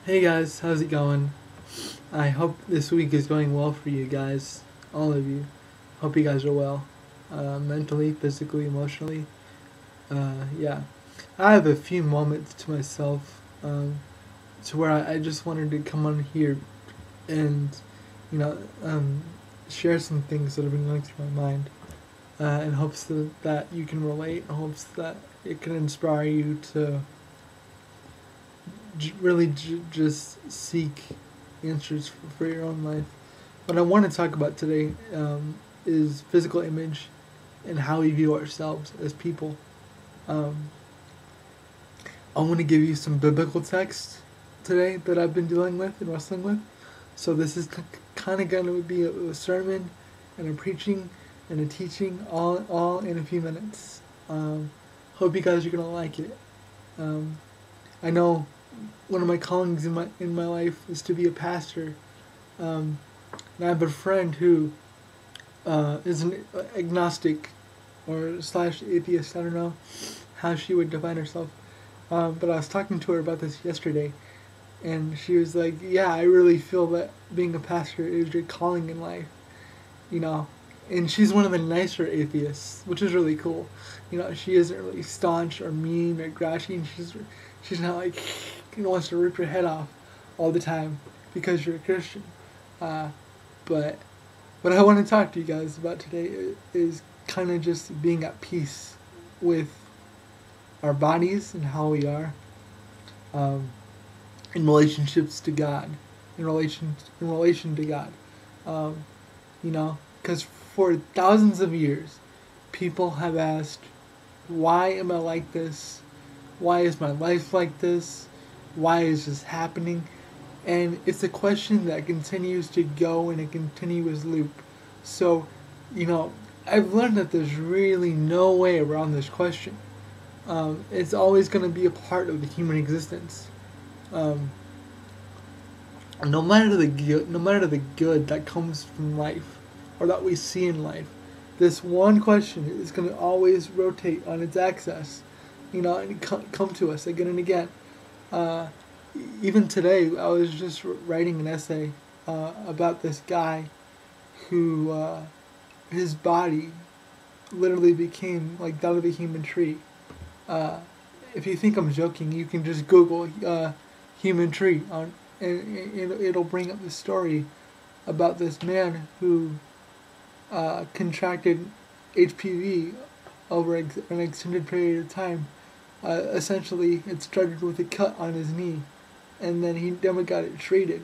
Hey guys, how's it going? I hope this week is going well for you guys, all of you. Hope you guys are well, mentally, physically, emotionally. Yeah, I have a few moments to myself, to where I just wanted to come on here and, you know, share some things that have been going through my mind, in hopes that you can relate, in hopes that it can inspire you to really just seek answers for your own life. What I want to talk about today is physical image and how we view ourselves as people. Um, I want to give you some biblical text today that I've been dealing with and wrestling with. So this is kind of going to be a sermon and a preaching and a teaching all in a few minutes. Hope you guys are going to like it. Um, I know one of my callings in my life is to be a pastor. Um, and I have a friend who is an agnostic or slash atheist. I don't know how she would define herself. But I was talking to her about this yesterday, and she was like, "Yeah, I really feel that being a pastor is your calling in life, you know." And she's one of the nicer atheists, which is really cool. You know, she isn't really staunch or mean or grouchy. And she's not like wants to rip your head off all the time because you're a Christian. Uh, but what I want to talk to you guys about today is kind of just being at peace with our bodies and how we are, um, in relationships to God, in relation to God. Um, because for thousands of years, people have asked, "Why am I like this? Why is my life like this? Why is this happening?" And it's a question that continues to go in a continuous loop. So, you know, I've learned that there's really no way around this question. It's always going to be a part of the human existence. Um, no matter the good that comes from life, or that we see in life, this one question is going to always rotate on its axis, and come to us again and again. Uh, Even today, I was just writing an essay about this guy who his body literally became like that of a human tree. Uh, if you think I'm joking, you can just Google human tree and it'll bring up the story about this man who contracted HPV over an extended period of time. Essentially, it started with a cut on his knee, and then he never got it treated,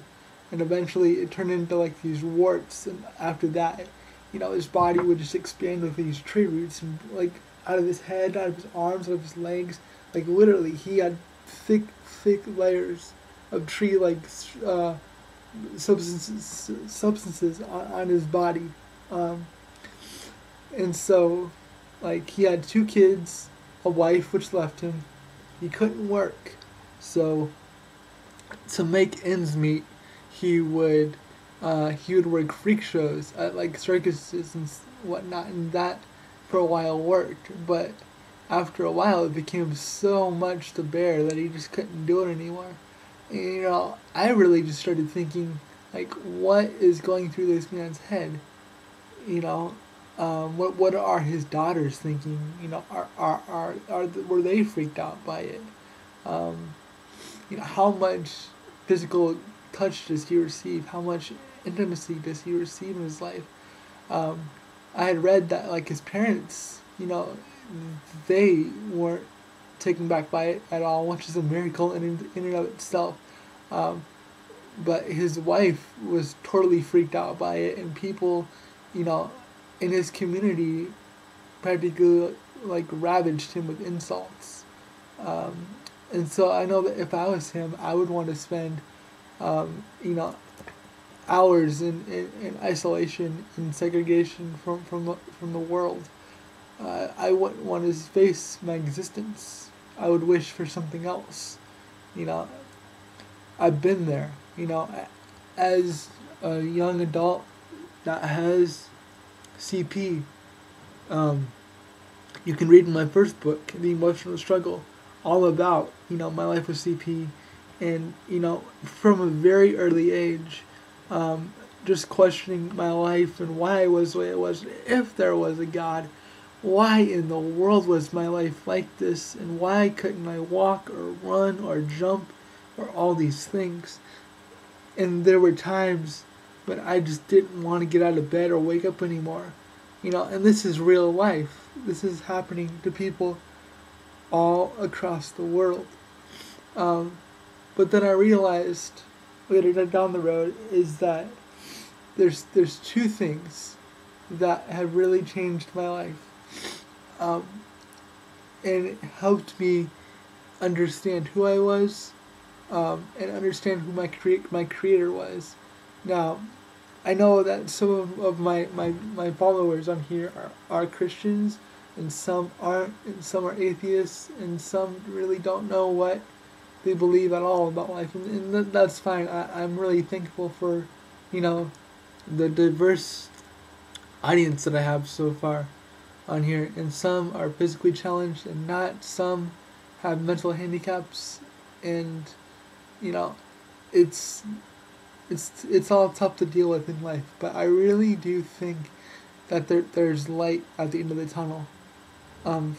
and eventually it turned into like these warts. And after that, his body would just expand with these tree roots, and like out of his head, out of his arms, out of his legs, like literally, he had thick layers of tree-like substances on his body. Um, and so, like, he had two kids, a wife which left him. He couldn't work, so to make ends meet, he would he would work freak shows at like circuses and whatnot, and that for a while worked. But after a while, it became so much to bear that he just couldn't do it anymore. And, I really just started thinking, like, what is going through this man's head? You know, what are his daughters thinking? Were they freaked out by it? Um, how much physical touch does he receive? How much intimacy does he receive in his life? Um, I had read that like his parents, they weren't taken back by it at all, which is a miracle in and of itself. Um, but his wife was totally freaked out by it, and people, you know, in his community, practically like ravaged him with insults. Um, and so I know that if I was him, I would want to spend, um, you know, hours in isolation and segregation from the world. I wouldn't want to face my existence. I would wish for something else. You know, I've been there. As a young adult that has CP, um, you can read in my first book, The Emotional Struggle, all about my life with CP And, from a very early age, um, just questioning my life and why I was the way it was. If there was a God, why in the world was my life like this? And why couldn't I walk or run or jump or all these things? And there were times when I just didn't want to get out of bed or wake up anymore. And this is real life. This is happening to people all across the world. Um, but then I realized later down the road is that there's two things that have really changed my life, um, and it helped me understand who I was, and understand who my creator was. Now, I know that some of my followers on here are Christians, and some aren't, and some are atheists, and some really don't know what they believe at all about life, and that's fine. I'm really thankful for, the diverse audience that I have so far on here, and some are physically challenged and not. Some have mental handicaps, and you know, it's it's all tough to deal with in life. But I really do think that there's light at the end of the tunnel,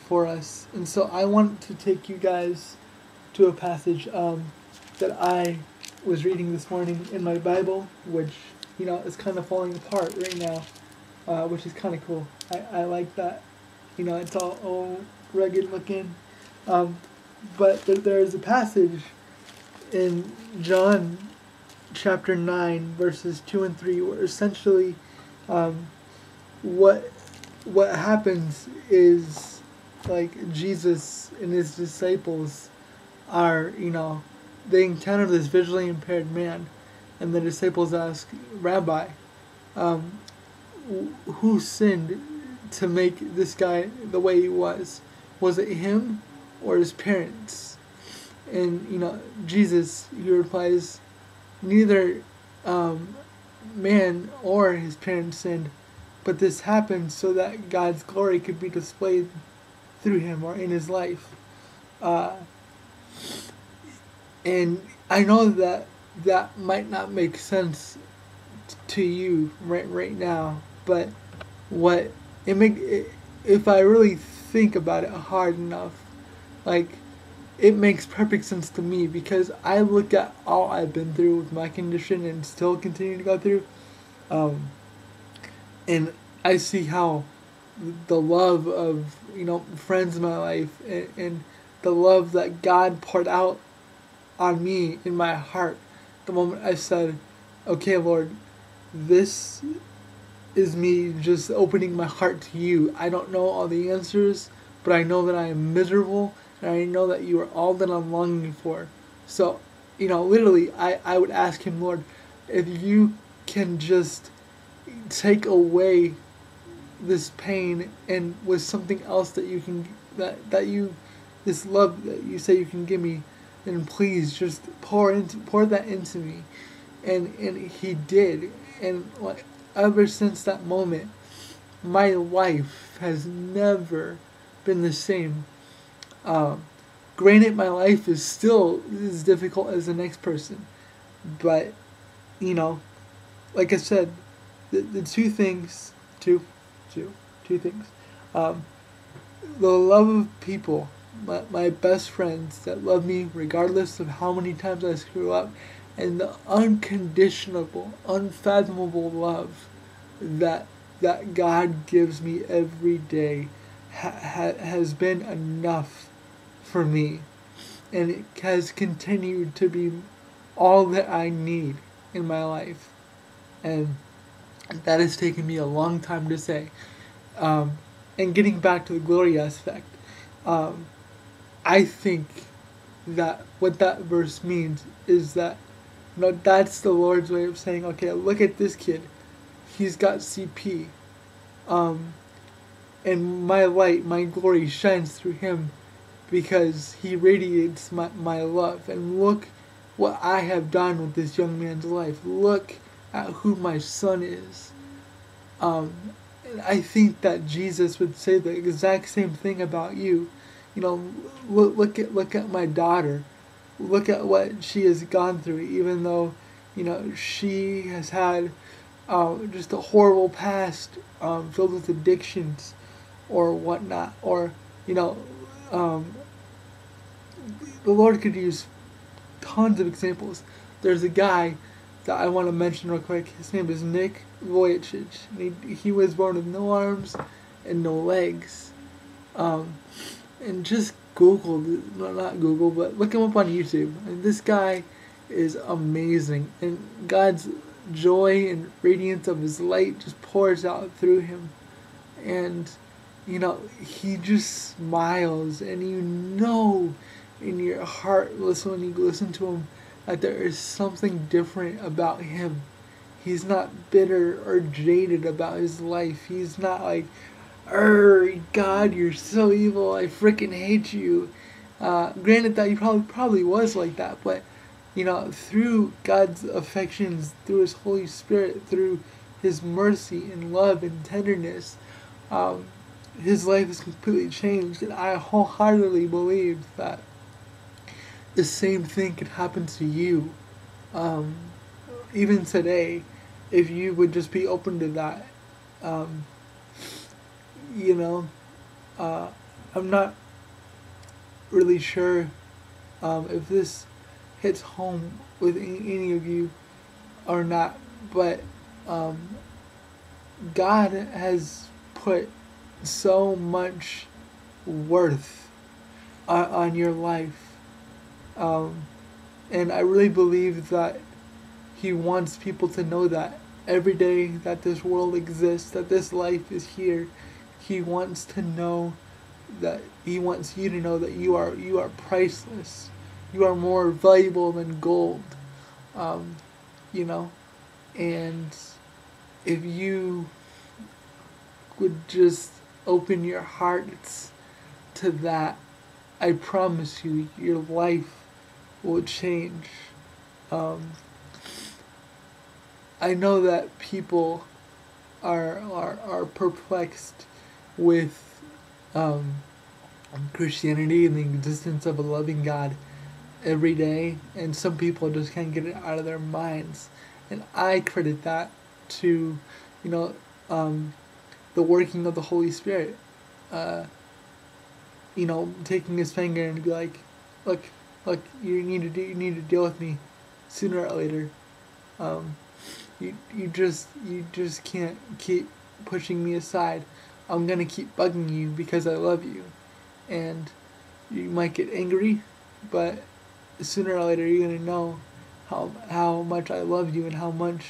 for us, and so I want to take you guys to a passage, that I was reading this morning in my Bible, which is kind of falling apart right now, which is kind of cool. I like that. It's all rugged looking. But there's a passage in John chapter 9, verses 2 and 3, where essentially, what happens is, like, Jesus and his disciples are, they encounter this visually impaired man, and the disciples ask, Rabbi, who sinned to make this guy the way he was? Was it him or his parents? And, Jesus, he replies, neither man or his parents sinned, but this happened so that God's glory could be displayed through him or in his life. And I know that might not make sense to you right now, but what if I really think about it hard enough, like, it makes perfect sense to me, because I look at all I've been through with my condition and still continue to go through, and I see how the love of friends in my life, and the love that God poured out on me in my heart the moment I said, okay, Lord, this is me just opening my heart to you. I don't know all the answers, but I know that I am miserable, and I know that you are all that I'm longing for. So, literally, I would ask him, Lord, if you can just take away this pain, and with something else that you can, this love that you say you can give me, then please just pour that into me. And he did. And ever since that moment, my life has never been the same. Granted, my life is still as difficult as the next person, but like I said, the two things, two things, the love of people, my best friends that love me regardless of how many times I screw up, and the unconditional, unfathomable love that God gives me every day has been enough for me, and it has continued to be all that I need in my life, and that has taken me a long time to say. And getting back to the glory aspect, I think that what that verse means is that that's the Lord's way of saying, okay, look at this kid, he's got CP, and my light, my glory shines through him because he radiates my love. And look what I have done with this young man's life. Look at who my son is. I think that Jesus would say the exact same thing about you. Look at my daughter. look at what she has gone through, even though, she has had just a horrible past filled with addictions or whatnot, or, you know, um, the Lord could use tons of examples. There's a guy that I want to mention real quick. His name is Nick Vujicic. He was born with no arms and no legs. And just Google, not Google, but look him up on YouTube. And this guy is amazing. And God's joy and radiance of his light just pours out through him. And, he just smiles. And in your heart, when you listen to him, that there is something different about him. He's not bitter or jaded about his life. He's not like, God, you're so evil. I freaking hate you. Granted that he probably was like that, but through God's affections, through His Holy Spirit, through His mercy and love and tenderness, his life is completely changed, and I wholeheartedly believe that the same thing could happen to you, even today, if you would just be open to that. I'm not really sure if this hits home with any of you or not, but God has put so much worth on your life, and I really believe that He wants people to know that every day that this world exists, that this life is here, He wants you to know that you are priceless. You are more valuable than gold. And if you would just open your hearts to that, I promise you, your life will change. I know that people are perplexed with Christianity and the existence of a loving God every day, and some people just can't get it out of their minds. And I credit that to, the working of the Holy Spirit. Taking His finger and be like, look, you need to deal with me sooner or later. You just can't keep pushing me aside. I'm gonna keep bugging you because I love you, and you might get angry, but sooner or later you're gonna know how much I love you and how much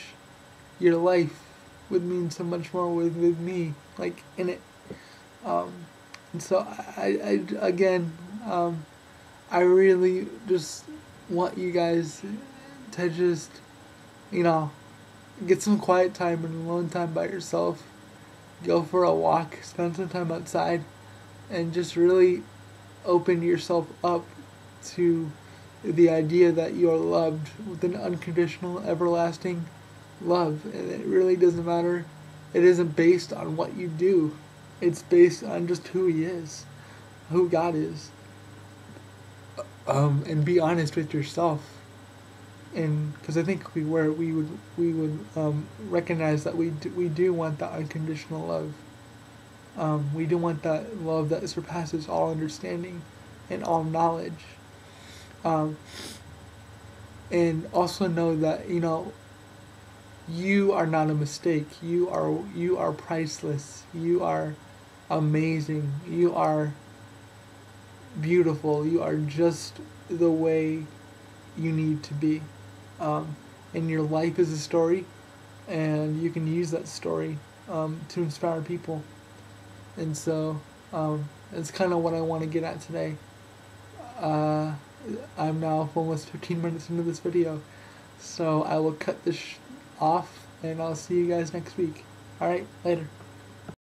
your life would mean so much more with me, like in it. And so I really just want you guys to just, get some quiet time and alone time by yourself. Go for a walk, spend some time outside, and just really open yourself up to the idea that you are loved with an unconditional, everlasting love. And it really doesn't matter. It isn't based on what you do. It's based on just who He is, who God is. And be honest with yourself. And because I think we would recognize that we do want that unconditional love. We do want that love that surpasses all understanding and all knowledge. And also know that you are not a mistake. You are priceless. You are amazing. You are beautiful. You are just the way you need to be. And your life is a story, and you can use that story to inspire people. And so that's kind of what I want to get at today. I'm now almost 15 minutes into this video, so I will cut this off, and I'll see you guys next week. Alright, later.